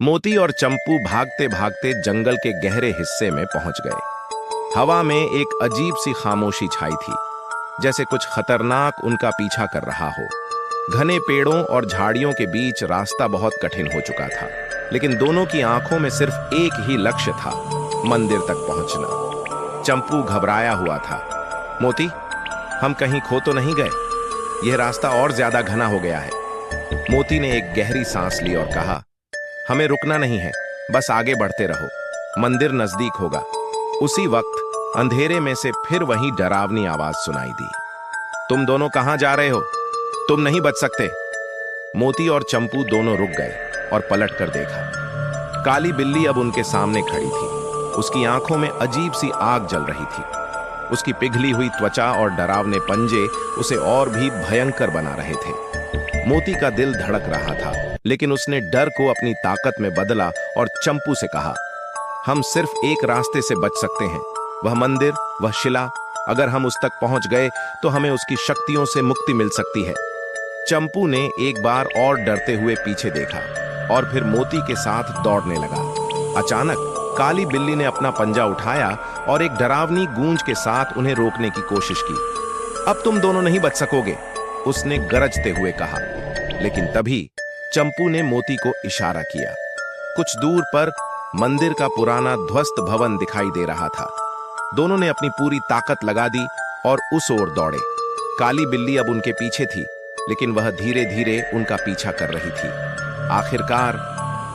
मोती और चंपू भागते भागते जंगल के गहरे हिस्से में पहुंच गए। हवा में एक अजीब सी खामोशी छाई थी, जैसे कुछ खतरनाक उनका पीछा कर रहा हो। घने पेड़ों और झाड़ियों के बीच रास्ता बहुत कठिन हो चुका था, लेकिन दोनों की आंखों में सिर्फ एक ही लक्ष्य था, मंदिर तक पहुंचना। चंपू घबराया हुआ था। मोती, हम कहीं खो तो नहीं गए? यह रास्ता और ज्यादा घना हो गया है। मोती ने एक गहरी सांस ली और कहा, हमें रुकना नहीं है, बस आगे बढ़ते रहो, मंदिर नजदीक होगा। उसी वक्त अंधेरे में से फिर वही डरावनी आवाज सुनाई दी। तुम दोनों कहां जा रहे हो? तुम नहीं बच सकते। मोती और चंपू दोनों रुक गए और पलट कर देखा। काली बिल्ली अब उनके सामने खड़ी थी। उसकी आंखों में अजीब सी आग जल रही थी। उसकी पिघली हुई त्वचा और डरावने पंजे उसे और भी भयंकर बना रहे थे। मोती का दिल धड़क रहा था, लेकिन उसने डर को अपनी ताकत में बदला और चंपू से कहा, हम सिर्फ एक रास्ते से बच सकते हैं, वह मंदिर, वह शिला। अगर हम उस तक पहुंच गए तो हमें उसकी शक्तियों से मुक्ति मिल सकती है। चंपू ने एक बार और डरते हुए पीछे देखा और फिर मोती के साथ दौड़ने लगा। अचानक काली बिल्ली ने अपना पंजा उठाया और एक डरावनी गूंज के साथ उन्हें रोकने की कोशिश की। अब तुम दोनों नहीं बच सकोगे, उसने गरजते हुए कहा। लेकिन तभी चंपू ने मोती को इशारा किया। कुछ दूर पर मंदिर का पुराना ध्वस्त भवन दिखाई दे रहा था। दोनों ने अपनी पूरी ताकत लगा दी और उस ओर दौड़े। काली बिल्ली अब उनके पीछे थी, लेकिन वह धीरे धीरे उनका पीछा कर रही थी। आखिरकार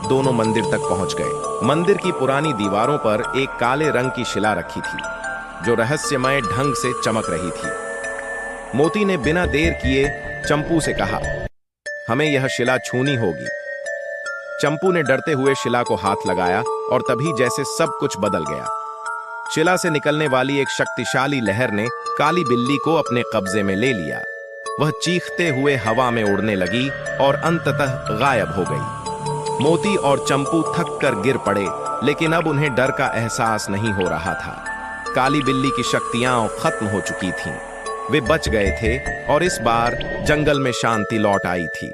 दोनों मंदिर तक पहुंच गए। मंदिर की पुरानी दीवारों पर एक काले रंग की शिला रखी थी, जो रहस्यमय ढंग से चमक रही थी। मोती ने बिना देर किए चंपू से कहा, हमें यह शिला छूनी होगी। चंपू ने डरते हुए शिला को हाथ लगाया और तभी जैसे सब कुछ बदल गया। शिला से निकलने वाली एक शक्तिशाली लहर ने काली बिल्ली को अपने कब्जे में ले लिया। वह चीखते हुए हवा में उड़ने लगी और अंततः गायब हो गई। मोती और चंपू थक कर गिर पड़े, लेकिन अब उन्हें डर का एहसास नहीं हो रहा था। काली बिल्ली की शक्तियां खत्म हो चुकी थीं। वे बच गए थे और इस बार जंगल में शांति लौट आई थी।